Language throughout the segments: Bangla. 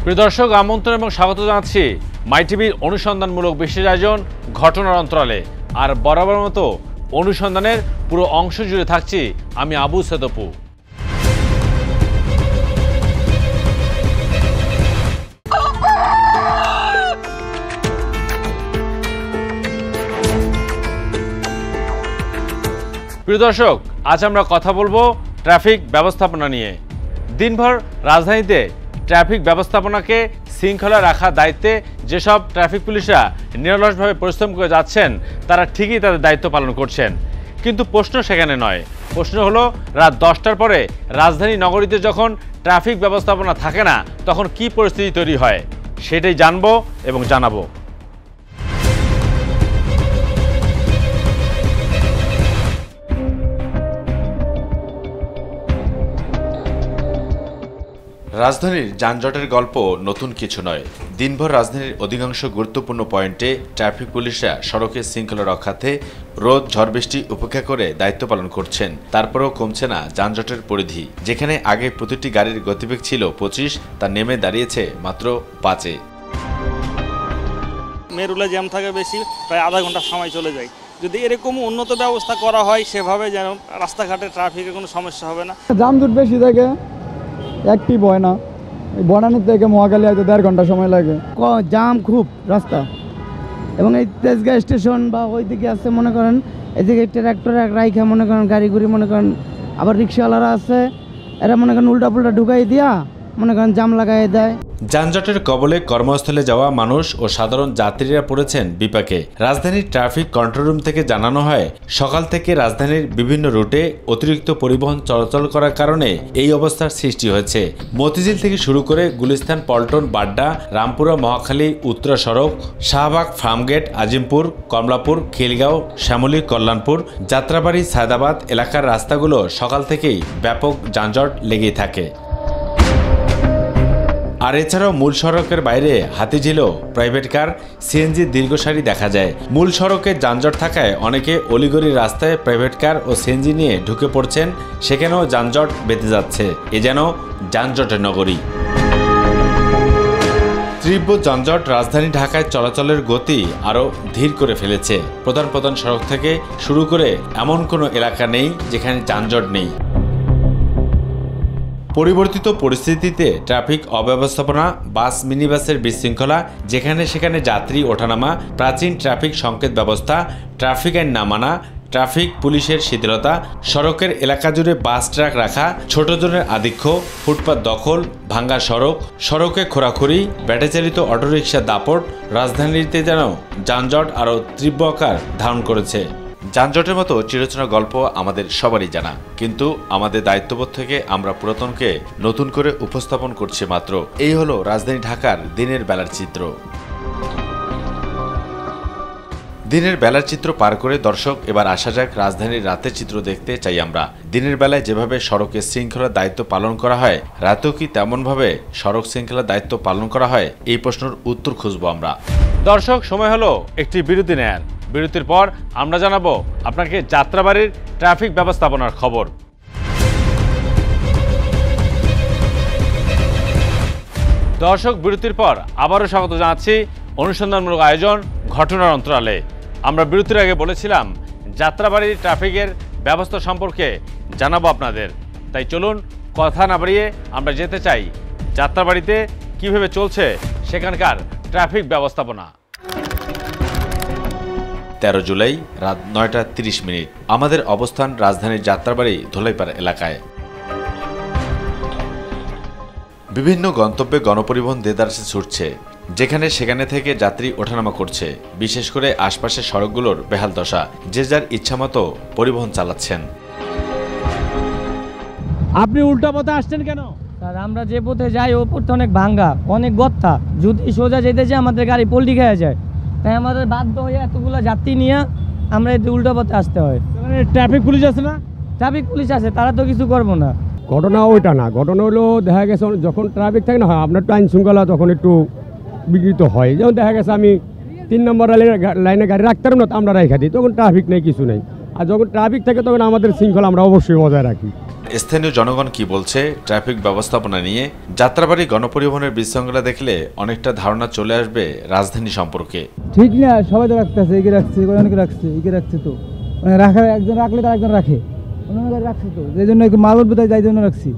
প্রিয় দর্শক, আমন্ত্রণ এবং স্বাগত জানাচ্ছি মাই টিভির অনুসন্ধানমূলক বিশেষ আয়োজন ঘটনার অন্তরালে। আর বরাবর মতো অনুসন্ধানের পুরো অংশ জুড়ে থাকছি আমি আবু সাইদ অপু। প্রিয় দর্শক, আজ আমরা কথা বলবো ট্রাফিক ব্যবস্থাপনা নিয়ে। দিনভর রাজধানীতে ট্রাফিক ব্যবস্থাপনাকে শৃঙ্খলা রাখার দায়িত্বে যেসব ট্রাফিক পুলিশরা নিরলসভাবে পরিশ্রম করে যাচ্ছেন, তারা ঠিকই তাদের দায়িত্ব পালন করছেন। কিন্তু প্রশ্ন সেখানে নয়, প্রশ্ন হলো রাত 10টার পরে রাজধানী নগরীতে যখন ট্রাফিক ব্যবস্থাপনা থাকে না, তখন কি পরিস্থিতি তৈরি হয়, সেটাই জানবো এবং জানাবো। রাজধানীর যানজটের গল্প নতুন কিছু নয়। দিনভর রাজধানীর অধিকাংশ গুরুত্বপূর্ণ পয়েন্টে ট্রাফিক পুলিশরা সড়কের শৃঙ্খলা রক্ষার্থে রোদ ঝড় বৃষ্টি উপেক্ষা করে দায়িত্ব পালন করছেন। তারপরেও কমছে না যানজটের পরিধি। যেখানে আগে প্রতিটি গাড়ির গতিবেগ ছিল 25, তা নেমে দাঁড়িয়েছে মাত্র 5-এ। মেরুলে জ্যাম থাকে বেশি, প্রায় আধা ঘন্টা সময় চলে যায়। যদি এরকম উন্নত ব্যবস্থা করা হয় সেভাবে, যেন রাস্তাঘাটে ট্রাফিকের কোনো সমস্যা হবে না। যানজট বেশি থাকে, অ্যাক্টিভ হয় না। বনানী থেকে মহাখালী হয়তো 1.5 ঘন্টা সময় লাগে। জাম খুব রাস্তা, এবং এই তেজগাঁ স্টেশন বা ওইদিকে আছে, মনে করেন এদিকে ট্রাক্টর রাইখা মনে করেন গাড়ি ঘুরি, মনে করেন আবার রিক্সাওয়ালারা আছে, এরা মনে করেন উল্টা পুল্টা ঢুকাই দিয়া মনে করেন জাম লাগাই দেয়। যানজটের কবলে কর্মস্থলে যাওয়া মানুষ ও সাধারণ যাত্রীরা পড়েছেন বিপাকে। রাজধানীর ট্রাফিক কন্ট্রোল রুম থেকে জানানো হয়, সকাল থেকে রাজধানীর বিভিন্ন রুটে অতিরিক্ত পরিবহন চলাচল করার কারণে এই অবস্থার সৃষ্টি হয়েছে। মতিঝিল থেকে শুরু করে গুলিস্তান, পল্টন, বাড্ডা, রামপুরা, মহাখালী, উত্তরা সড়ক, শাহবাগ, ফার্মগেট, আজিমপুর, কমলাপুর, খিলগাঁও, শ্যামলী, কল্যাণপুর, যাত্রাবাড়ি, সায়দাবাদ এলাকার রাস্তাগুলো সকাল থেকেই ব্যাপক যানজট লেগেই থাকে। আর এছাড়াও মূল সড়কের বাইরে হাতিঝিলেও প্রাইভেট কার, সিএনজি দীর্ঘ সারি দেখা যায়। মূল সড়কে যানজট থাকায় অনেকে অলিগলির রাস্তায় প্রাইভেট কার ও সিএনজি নিয়ে ঢুকে পড়ছেন, সেখানেও যানজট বেঁধে যাচ্ছে। এ যেন যানজটের নগরী। তীব্র যানজট রাজধানী ঢাকায় চলাচলের গতি আরও ধীর করে ফেলেছে। প্রধান সড়ক থেকে শুরু করে এমন কোনো এলাকা নেই যেখানে যানজট নেই। পরিবর্তিত পরিস্থিতিতে ট্রাফিক অব্যবস্থাপনা, বাস মিনিবাসের বিশৃঙ্খলা, যেখানে সেখানে যাত্রী ওঠানামা, প্রাচীন ট্রাফিক সংকেত ব্যবস্থা, ট্রাফিক আইন না মানা, ট্রাফিক পুলিশের শিথিলতা, সড়কের এলাকা জুড়ে বাস ট্রাক রাখা, ছোট জনের আধিক্য, ফুটপাত দখল, ভাঙ্গা সড়ক, সড়কে খোরাখুরি, ব্যাটারিচালিত অটোরিকশা দাপট, রাজধানীতে যেন যানজট আরও তীব্র আকার ধারণ করেছে। যানজটের মতো চিরচেনা গল্প আমাদের সবারই জানা, কিন্তু আমাদের দায়িত্ববোধ থেকে আমরা পুরাতনকে নতুন করে উপস্থাপন করছি মাত্র। এই হলো রাজধানী ঢাকার দিনের বেলার চিত্র। দিনের বেলার চিত্র পার করে দর্শক, এবার আসা যাক রাজধানীর রাতের চিত্র দেখতে চাই আমরা। দিনের বেলায় যেভাবে সড়কে শৃঙ্খলার দায়িত্ব পালন করা হয়, রাতেও কি তেমনভাবে সড়ক শৃঙ্খলার দায়িত্ব পালন করা হয়? এই প্রশ্নের উত্তর খুঁজবো আমরা। দর্শক, সময় হলো একটি বিরতি নেয়ার। বিরতির পর আমরা জানাবো আপনাকে যাত্রাবাড়ির ট্রাফিক ব্যবস্থাপনার খবর। দর্শক, বিরতির পর আবারও স্বাগত জানাচ্ছি অনুসন্ধানমূলক আয়োজন ঘটনার অন্তরালে। আমরা বিরতির আগে বলেছিলাম যাত্রাবাড়ির ট্রাফিকের ব্যবস্থা সম্পর্কে জানাবো আপনাদের, তাই চলুন কথা না বাড়িয়ে আমরা যেতে চাই যাত্রাবাড়িতে কিভাবে চলছে সেখানকার ট্রাফিক ব্যবস্থাপনা। 13 জুলাই রাত 9:30। আমাদের অবস্থান রাজধানীর যাত্রাবাড়ি ধোলাইপাড়া এলাকায়। বিভিন্ন গন্তব্যে গণপরিবহন দেদারসে ছুটছে, যেখানে সেখানে থেকে যাত্রী ওঠানামা করছে। বিশেষ করে আশপাশের সড়কগুলোর বেহাল দশা, যে যার ইচ্ছামতো পরিবহন চালাচ্ছেন। আপনি উল্টা পথে আসছেন কেন? স্যার, আমরা যে পথে যাই ও পথে অনেক ভাঙ্গা, অনেক গর্তা। যদি সোজা যেতে চাই আমাদের গাড়ি পল্টি খেয়ে যায়, তাই আমাদের বাধ্য হয়ে এতগুলো যাত্রী নিয়ে আমরা এই উল্টা পথে আসতে হয়। ট্রাফিক পুলিশ আছে না? ট্রাফিক পুলিশ আছে, তারা তো কিছু করবো না। ঘটনা ওইটা না, ঘটনা হলো দেখা গেছে যখন ট্রাফিক থাকে না, আপনার একটু আইন শৃঙ্খলা তখন একটু বিঘ্নিত হয়। যেমন দেখা গেছে আমি 3 নম্বর লাইনে গাড়ি রাখতে পারবো না, তো আমরা রেখে দিই, তখন ট্রাফিক নেই, কিছু নেই। আর যখন ট্রাফিক থাকে তখন আমাদের শৃঙ্খলা আমরা অবশ্যই বজায় রাখি। স্থানীয় জনগণ কি বলছে ট্রাফিক ব্যবস্থাপনা নিয়ে? যাত্রাবাড়ি গণপরিবহনের বিশৃঙ্খলা দেখলে অনেকটা ধারণা চলে আসবে রাজধানী সম্পর্কে। ঠিক না, সবাই তো রাখতেছে, এগিয়ে রাখছে, অনেকে রাখছে, এগিয়ে রাখছে তো মানে রাখার একজন রাখলে তার একজন রাখে, অন্য গাড়ি রাখছে তো, এই জন্য মাল উঠবে তাই যাই জন্য রাখছি।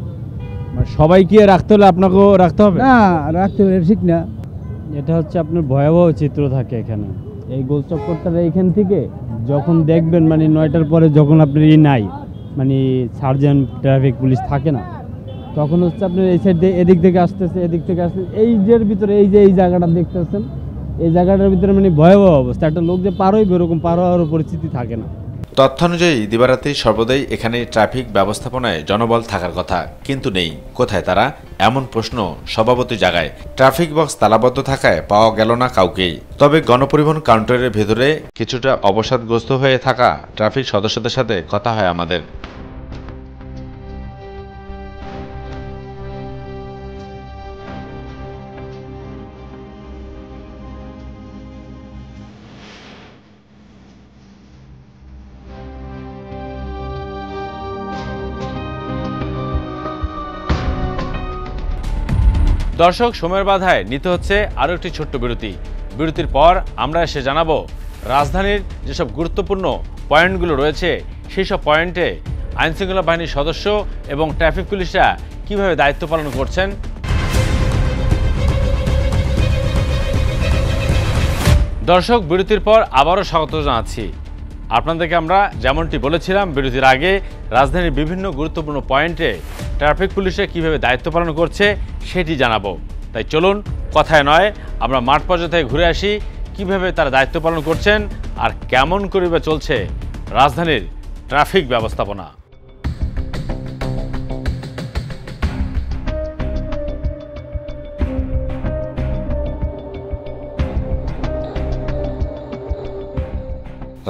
মানে সবাইকে রাখতে হলে আপনাকেও রাখতে হবে না, রাখতে হবে, ঠিক না। এটা হচ্ছে আপনার ভয়াবহ চিত্র থাকে এখানে এই গোল চক্করটা এইখান থেকে যখন দেখবেন মানে 9টার পরে যখন আপনার নাই মানে সার্জেন্ট ট্রাফিক পুলিশ থাকে না, তখন হচ্ছে আপনার এই সাইড দিয়ে এদিক থেকে আসতেছে, এদিক থেকে আসতেছে, এই যে ভিতরে এই যে এই জায়গাটা দেখতেছেন, এই জায়গাটার ভিতরে মানে ভয়াবহ অবস্থা। একটা লোক যে পার হইবে এরকম পার হওয়ার পরিস্থিতি থাকে না। তথ্যানুযায়ী দিবারাত্রি সর্বদাই এখানে ট্রাফিক ব্যবস্থাপনায় জনবল থাকার কথা, কিন্তু নেই। কোথায় তারা? এমন প্রশ্ন স্বভাবতই জাগায়। ট্রাফিক বক্স তালাবদ্ধ থাকায় পাওয়া গেল না কাউকেই। তবে গণপরিবহন কাউন্টারের ভেতরে কিছুটা অবসাদগ্রস্ত হয়ে থাকা ট্রাফিক সদস্যদের সাথে কথা হয় আমাদের। দর্শক, সময়ের বাধায় নিতে হচ্ছে আরও একটি ছোট্ট বিরতি। বিরতির পর আমরা এসে জানাবো রাজধানীর যেসব গুরুত্বপূর্ণ পয়েন্টগুলো রয়েছে সেই সব পয়েন্টে আইনশৃঙ্খলা বাহিনীর সদস্য এবং ট্রাফিক পুলিশরা কীভাবে দায়িত্ব পালন করছেন। দর্শক, বিরতির পর আবারও স্বাগত জানাচ্ছি আপনাদেরকে। আমরা যেমনটি বলেছিলাম বিরতির আগে, রাজধানীর বিভিন্ন গুরুত্বপূর্ণ পয়েন্টে ট্রাফিক পুলিশরা কীভাবে দায়িত্ব পালন করছে সেটি জানাবো। তাই চলুন, কথায় নয়, আমরা মাঠ পর্যায়ে থেকে ঘুরে আসি কিভাবে তারা দায়িত্ব পালন করছেন আর কেমন করে চলছে রাজধানীর ট্রাফিক ব্যবস্থাপনা।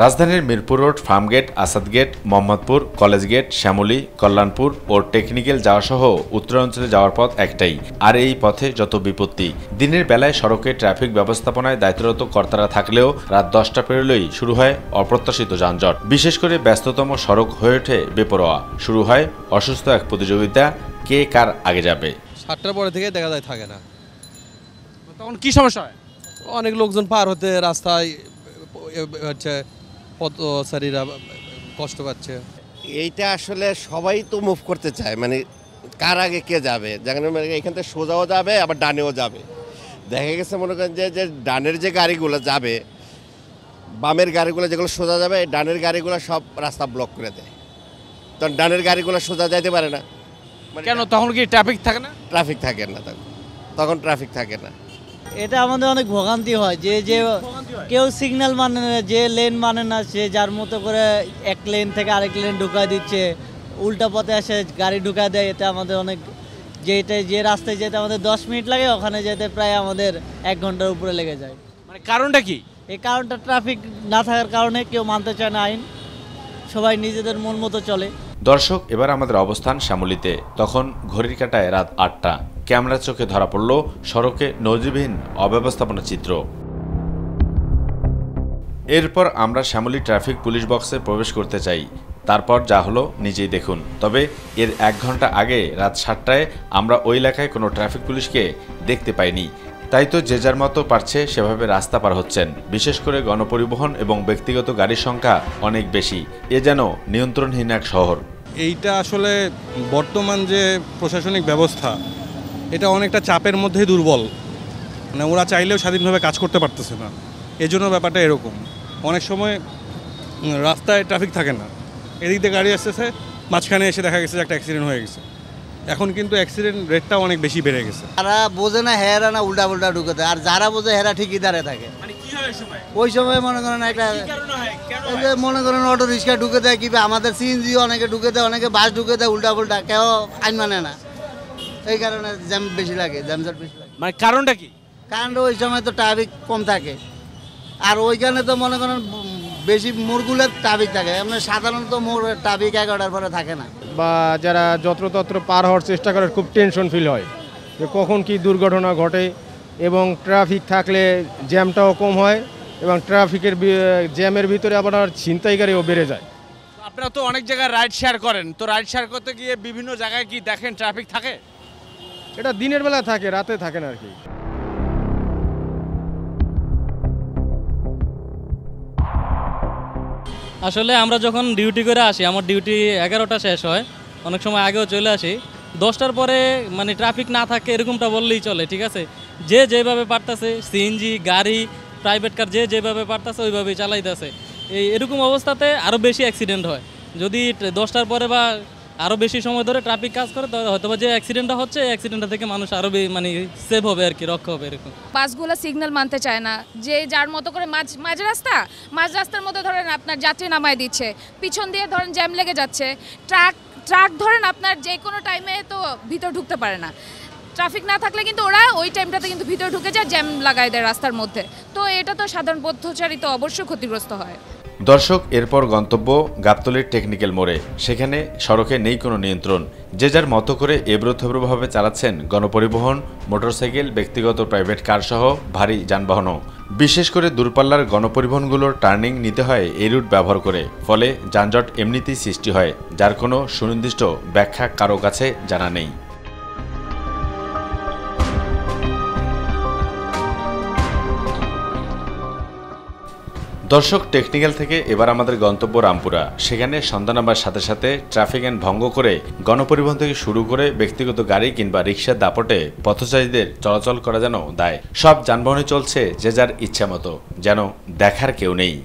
রাজধানীর Mirpur road, Farmgate, Asad gate, Mohammadpur, college gate, Shyamoli, Kalyanpur ও টেকনিক্যাল যাওয়া সহ উত্তরাঞ্চলে যাওয়ার পথ একটাই। আর এই পথে যত বিপত্তি। দিনের বেলায় সড়কে ট্রাফিক ব্যবস্থাপনায় দায়িত্বরত কর্তারা থাকলেও রাত 10টা পেরোলেই শুরু হয় অপ্রত্যাশিত যানজট। বিশেষ করে ব্যস্ততম সড়ক হয়ে ওঠে বেপরোয়া। শুরু হয় অসুস্থ এক প্রতিযোগিতা, কে কার আগে যাবে। 7টার পরে থেকে দেখা যায় থাকে না। তখন কি সমস্যা হয়? অনেক লোকজন পার হতে রাস্তায় হচ্ছে পথচারীরা কষ্ট পাচ্ছে। এইটা আসলে সবাই তো মুভ করতে চায়, মানে কার আগে কে যাবে, যেখানে এখান থেকে সোজাও যাবে আবার ডানেও যাবে। দেখা গেছে মনে করেন যে ডানের যে গাড়িগুলো যাবে, বামের গাড়িগুলো যেগুলো সোজা যাবে, ডানের গাড়িগুলো সব রাস্তা ব্লক করে দেয়। তখন ডানের গাড়িগুলো সোজা যাইতে পারে না। কেন? তখন কি ট্রাফিক থাকে না? ট্রাফিক থাকে না, তখন ট্রাফিক থাকে না। এটা আমাদের অনেক ভোগান্তি হয় যে কেউ সিগন্যাল মানে না, যে লেন মানে না, সে যার মতো করে এক লেন থেকে আরেক লেন ঢুকায় দিচ্ছে, উল্টা পথে এসে গাড়ি ঢুকায় দেয়। এটা আমাদের অনেক, যে রাস্তায় যেতে আমাদের 10 মিনিট লাগে, ওখানে যেতে প্রায় আমাদের 1 ঘন্টার উপরে লেগে যায়। মানে কারণটা কি? এই কারণটা ট্রাফিক না থাকার কারণে কেউ মানতে চায় না আইন, সবাই নিজেদের মন মতো চলে। দর্শক, এবার আমাদের অবস্থান শ্যামলীতে। তখন ঘড়ির কাঁটায় রাত 8টা। ক্যামেরার চোখে ধরা পড়ল সড়কে নজিরবিহীন অব্যবস্থাপনা চিত্র। এরপর আমরা শ্যামলী ট্রাফিক পুলিশ বক্সে প্রবেশ করতে চাই। তারপর যা হলো নিজেই দেখুন। তবে এর 1 ঘন্টা আগে রাত 7টায় আমরা ওই এলাকায় কোনো ট্রাফিক পুলিশকে দেখতে পাইনি। তাই তো যে যার মতো পারছে সেভাবে রাস্তা পার হচ্ছেন। বিশেষ করে গণপরিবহন এবং ব্যক্তিগত গাড়ির সংখ্যা অনেক বেশি। এ যেন নিয়ন্ত্রণহীন এক শহর। এইটা আসলে বর্তমান যে প্রশাসনিক ব্যবস্থা, এটা অনেকটা চাপের মধ্যেই দুর্বল। মানে ওরা চাইলেও স্বাধীনভাবে কাজ করতে পারতেছে না। এজন্য ব্যাপারটা এরকম। অনেক সময় রাস্তায় ট্রাফিক থাকে না, এদিক দিয়ে গাড়ি আসতেছে, মাঝখানে এসে দেখা গেছে যে একটা অ্যাক্সিডেন্ট হয়ে গেছে। এখন কিন্তু অ্যাক্সিডেন্ট রেটটাও অনেক বেশি বেড়ে গেছে। যারা বোঝে না হেরা না উল্টা উল্টা ঢুকে দেয়, আর যারা বোঝে হেরা ঠিকই দাঁড়ে থাকে। ওই সময় মনে করেন একটা মনে করেন অটো রিক্সা ঢুকে দেয়, কিংবা আমাদের সিএনজি অনেকে ঢুকে দেয়, অনেকে বাস ঢুকে দেয় উল্টা উল্টা, কেউ আইন মানে না। এই কারণে জ্যাম বেশি লাগে, জ্যামজট বেশি লাগে। মানে কারণটা কি? কারণটা ওই সময় তো ট্রাফিক কম থাকে, আর ওইখানে তো মনে করেন বেশি মোড়গুলোর ট্রাফিক থাকে। এমনি সাধারণত মোড় ট্রাফিক 11টার পরে থাকে না। বা যারা যত্রতত্র পার হওয়ার চেষ্টা করে খুব টেনশন ফিল হয় যে কখন কি দুর্ঘটনা ঘটে, এবং ট্রাফিক থাকলে জ্যামটাও কম হয় এবং ট্রাফিকের জ্যামের ভিতরে আবার ছিনতাইকারীও বেড়ে যায়। আপনারা তো অনেক জায়গায় রাইড শেয়ার করেন, তো রাইড শেয়ার করতে গিয়ে বিভিন্ন জায়গায় কি দেখেন ট্রাফিক থাকে? এটা দিনের বেলা থাকে, রাতে থাকে না আর কি। আসলে আমরা যখন ডিউটি করে আসি, আমার ডিউটি 11টা শেষ হয়, অনেক সময় আগেও চলে আসি। 10টার পরে মানে ট্রাফিক না থাকে এরকমটা বললেই চলে, ঠিক আছে। যে যেভাবে পারতেছে, সিএনজি গাড়ি, প্রাইভেট কার যে যেভাবে পারতেছে ওইভাবেই চালাইতেছে। এরকম অবস্থাতে আরও বেশি অ্যাক্সিডেন্ট হয়। যদি 10টার পরে বা আরও বেশি সময় ধরে ট্রাফিক কাজ করে, তাহলে হয়তো বা যে অ্যাক্সিডেন্টটা হচ্ছে এই অ্যাক্সিডেন্টটা থেকে মানুষ আরও মানে সেভ হবে আর কি, রক্ষা হবে এরকম। বাসগুলো সিগন্যাল মানতে চায় না, যে যার মতো করে মাঝ রাস্তার মধ্যে ধরেন আপনার যাত্রী নামায় দিচ্ছে, পিছন দিয়ে ধরেন জ্যাম লেগে যাচ্ছে, ট্রাক ধরেন আপনার যে কোনো টাইমে তো ভিতর ঢুকতে পারে না। ট্রাফিক না থাকলে কিন্তু ওরা ওই টাইমটাতে কিন্তু ভিতরে ঢুকে যায়, জ্যাম লাগায় দেয় রাস্তার মধ্যে। তো এটা তো সাধারণ পথচারী তো অবশ্যই ক্ষতিগ্রস্ত হয়। দর্শক, এরপর গন্তব্য গাবতলীর টেকনিক্যাল মোড়ে। সেখানে সড়কে নেই কোনো নিয়ন্ত্রণ, যে যার মতো করে এবড়োথেবড়োভাবে চালাচ্ছেন গণপরিবহন, মোটরসাইকেল, ব্যক্তিগত প্রাইভেট কার সহ ভারী যানবাহনও। বিশেষ করে দূরপাল্লার গণপরিবহনগুলোর টার্নিং নিতে হয় এই রুট ব্যবহার করে, ফলে যানজট এমনিতেই সৃষ্টি হয়, যার কোনো সুনির্দিষ্ট ব্যাখ্যা কারো কাছে জানা নেই। দর্শক, টেকনিক্যাল থেকে এবার আমাদের গন্তব্য রামপুরা। সেখানে সন্ধ্যা নামার সাথে সাথে ট্রাফিক আইন ভঙ্গ করে গণপরিবহন থেকে শুরু করে ব্যক্তিগত গাড়ি কিংবা রিক্সার দাপটে পথচারীদের চলাচল করা যেন দায়। সব যানবাহনে চলছে যে যার ইচ্ছা মতো, যেন দেখার কেউ নেই।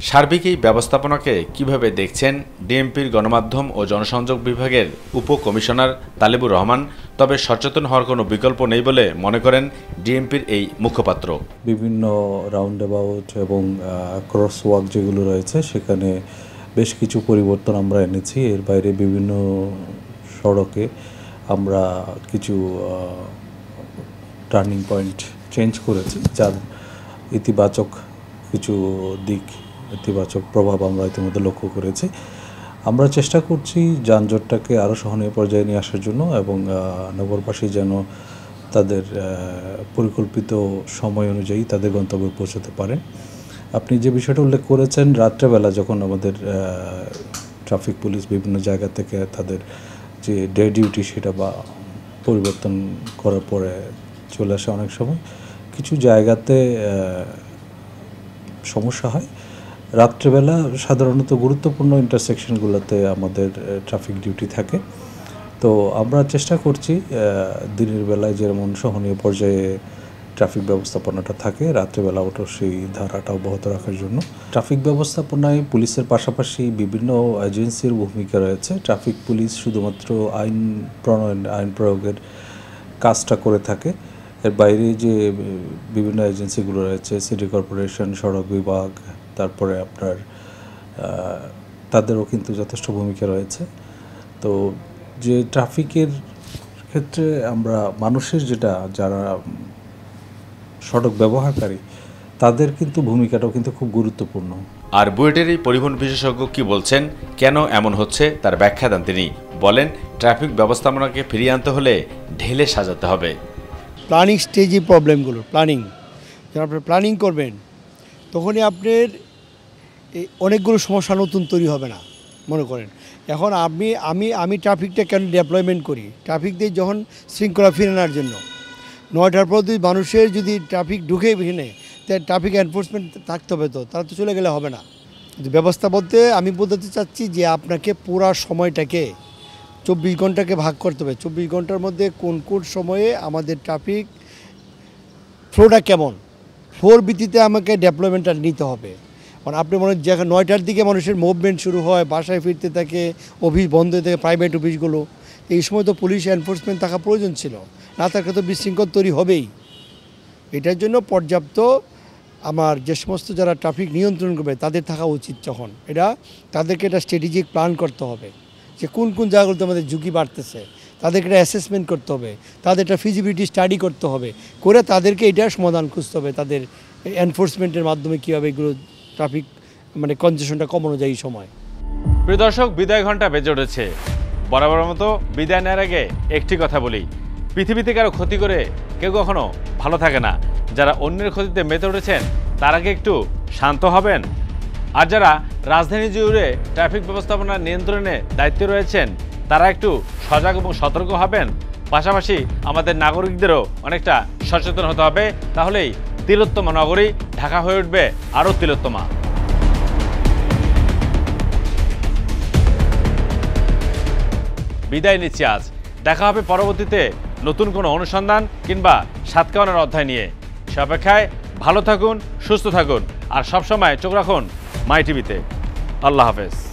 সার্বিক এই ব্যবস্থাপনাকে কিভাবে দেখছেন ডিএমপির গণমাধ্যম ও জনসংযোগ বিভাগের উপকমিশনার তালেবুর রহমান? তবে সচেতন হওয়ার কোনো বিকল্প নেই বলে মনে করেন ডিএমপির এই মুখপাত্র। বিভিন্ন রাউন্ড অ্যাবাউট এবং ক্রস ওয়াক যেগুলো রয়েছে সেখানে বেশ কিছু পরিবর্তন আমরা এনেছি। এর বাইরে বিভিন্ন সড়কে আমরা কিছু টার্নিং পয়েন্ট চেঞ্জ করেছি, যার ইতিবাচক কিছু দিক, ইতিবাচক প্রভাব আমরা ইতিমধ্যে লক্ষ্য করেছি। আমরা চেষ্টা করছি যানজটটাকে আরও সহনীয় পর্যায়ে নিয়ে আসার জন্য এবং নগরবাসী যেন তাদের পরিকল্পিত সময় অনুযায়ী তাদের গন্তব্যে পৌঁছতে পারেন। আপনি যে বিষয়টা উল্লেখ করেছেন, রাত্রেবেলা যখন আমাদের ট্রাফিক পুলিশ বিভিন্ন জায়গা থেকে তাদের যে ডে ডিউটি সেটা বা পরিবর্তন করার পরে চলে আসে, অনেক সময় কিছু জায়গাতে সমস্যা হয়। রাত্রেবেলা সাধারণত গুরুত্বপূর্ণ ইন্টারসেকশনগুলোতে আমাদের ট্রাফিক ডিউটি থাকে। তো আমরা চেষ্টা করছি দিনের বেলায় যেমন সহনীয় পর্যায়ে ট্রাফিক ব্যবস্থাপনাটা থাকে, রাত্রেবেলা ওটা সেই ধারাটা অব্যাহত রাখার জন্য। ট্রাফিক ব্যবস্থাপনায় পুলিশের পাশাপাশি বিভিন্ন এজেন্সির ভূমিকা রয়েছে। ট্রাফিক পুলিশ শুধুমাত্র আইন প্রণয়ন, আইন প্রয়োগের কাজটা করে থাকে। এর বাইরে যে বিভিন্ন এজেন্সিগুলো রয়েছে, সিটি কর্পোরেশন, সড়ক বিভাগ, তারপরে আপনার তাদেরও কিন্তু যথেষ্ট ভূমিকা রয়েছে। তো যে ট্রাফিকের ক্ষেত্রে আমরা মানুষের যারা সড়ক ব্যবহারকারী তাদের কিন্তু ভূমিকাটাও কিন্তু খুব গুরুত্বপূর্ণ। আর বুয়েটের এই পরিবহন বিশেষজ্ঞ কি বলছেন, কেন এমন হচ্ছে তার ব্যাখ্যা দেন তিনি। বলেন, ট্রাফিক ব্যবস্থাপনাকে ফিরিয়ে আনতে হলে ঢেলে সাজাতে হবে। প্ল্যানিং স্টেজে প্রবলেমগুলো, যখন আপনি প্ল্যানিং করবেন তখনই আপনার অনেকগুলো সমস্যা নতুন তৈরি হবে না। মনে করেন এখন আমি ট্রাফিকটা কেন ডেপ্লয়মেন্ট করি, ট্রাফিক দিয়ে যখন শৃঙ্খলা ফিরে আনার জন্য। 9টার পর যদি মানুষের যদি ট্রাফিক ঢুকে ভিনে, তাই ট্রাফিক এনফোর্সমেন্ট থাকতে হবে, তো তারা তো চলে গেলে হবে না। কিন্তু ব্যবস্থা বলতে আমি বলতে চাচ্ছি যে আপনাকে পুরা সময়টাকে 24 ঘন্টাকে ভাগ করতে হবে। 24 ঘন্টার মধ্যে কোন কোন সময়ে আমাদের ট্রাফিক ফ্লোটা কেমন, ফ্লোর ভিত্তিতে আমাকে ডেভেলপমেন্টটা নিতে হবে। কারণ আপনি মনে হয় যখন 9টার দিকে মানুষের মুভমেন্ট শুরু হয়, বাসায় ফিরতে থাকে, অফিস বন্ধ হয়ে থাকে, প্রাইভেট অফিসগুলো, এই সময় তো পুলিশ এনফোর্সমেন্ট থাকা প্রয়োজন ছিল, না থাকলে তো বিশৃঙ্খল তৈরি হবেই। এটার জন্য পর্যাপ্ত আমার যে সমস্ত যারা ট্রাফিক নিয়ন্ত্রণ করবে তাদের থাকা উচিত। যখন তাদেরকে একটা স্ট্র্যাটেজিক প্ল্যান করতে হবে যে কোন কোন জায়গাগুলোতে আমাদের ঝুঁকি বাড়তেছে, তাদেরকে একটা অ্যাসেসমেন্ট করতে হবে, তাদের একটা ফিজিবিলিটি স্টাডি করতে হবে, করে তাদেরকে এটার সমাধান খুঁজতে হবে, তাদের এনফোর্সমেন্টের মাধ্যমে কীভাবে এগুলো ট্রাফিক কনজেশনটা কমানো যায় এই সময়। প্রিয় দর্শক, বিদায় ঘন্টা বেজে উঠেছে। বরাবর মতো বিদায় নেওয়ার আগে একটি কথা বলি, পৃথিবীতে কারো ক্ষতি করে কেউ কখনো ভালো থাকে না। যারা অন্যের ক্ষতিতে মেতে উঠেছেন তারা কি একটু শান্ত হবেন? আর যারা রাজধানী জুড়ে ট্রাফিক ব্যবস্থাপনা নিয়ন্ত্রণে দায়িত্বে রয়েছেন তারা একটু সজাগ এবং সতর্ক হবেন। পাশাপাশি আমাদের নাগরিকদেরও অনেকটা সচেতন হতে হবে, তাহলেই তিলোত্তমা নগরী ঢাকা হয়ে উঠবে আরও তিলোত্তমা। বিদায় নিচ্ছি আজ। দেখা হবে পরবর্তীতে নতুন কোনো অনুসন্ধান কিংবা সাতকাওয়ানের অধ্যায় নিয়ে। সে অপেক্ষায় ভালো থাকুন, সুস্থ থাকুন আর সবসময় চোখ রাখুন মাই টিভিতে। আল্লাহ হাফেজ।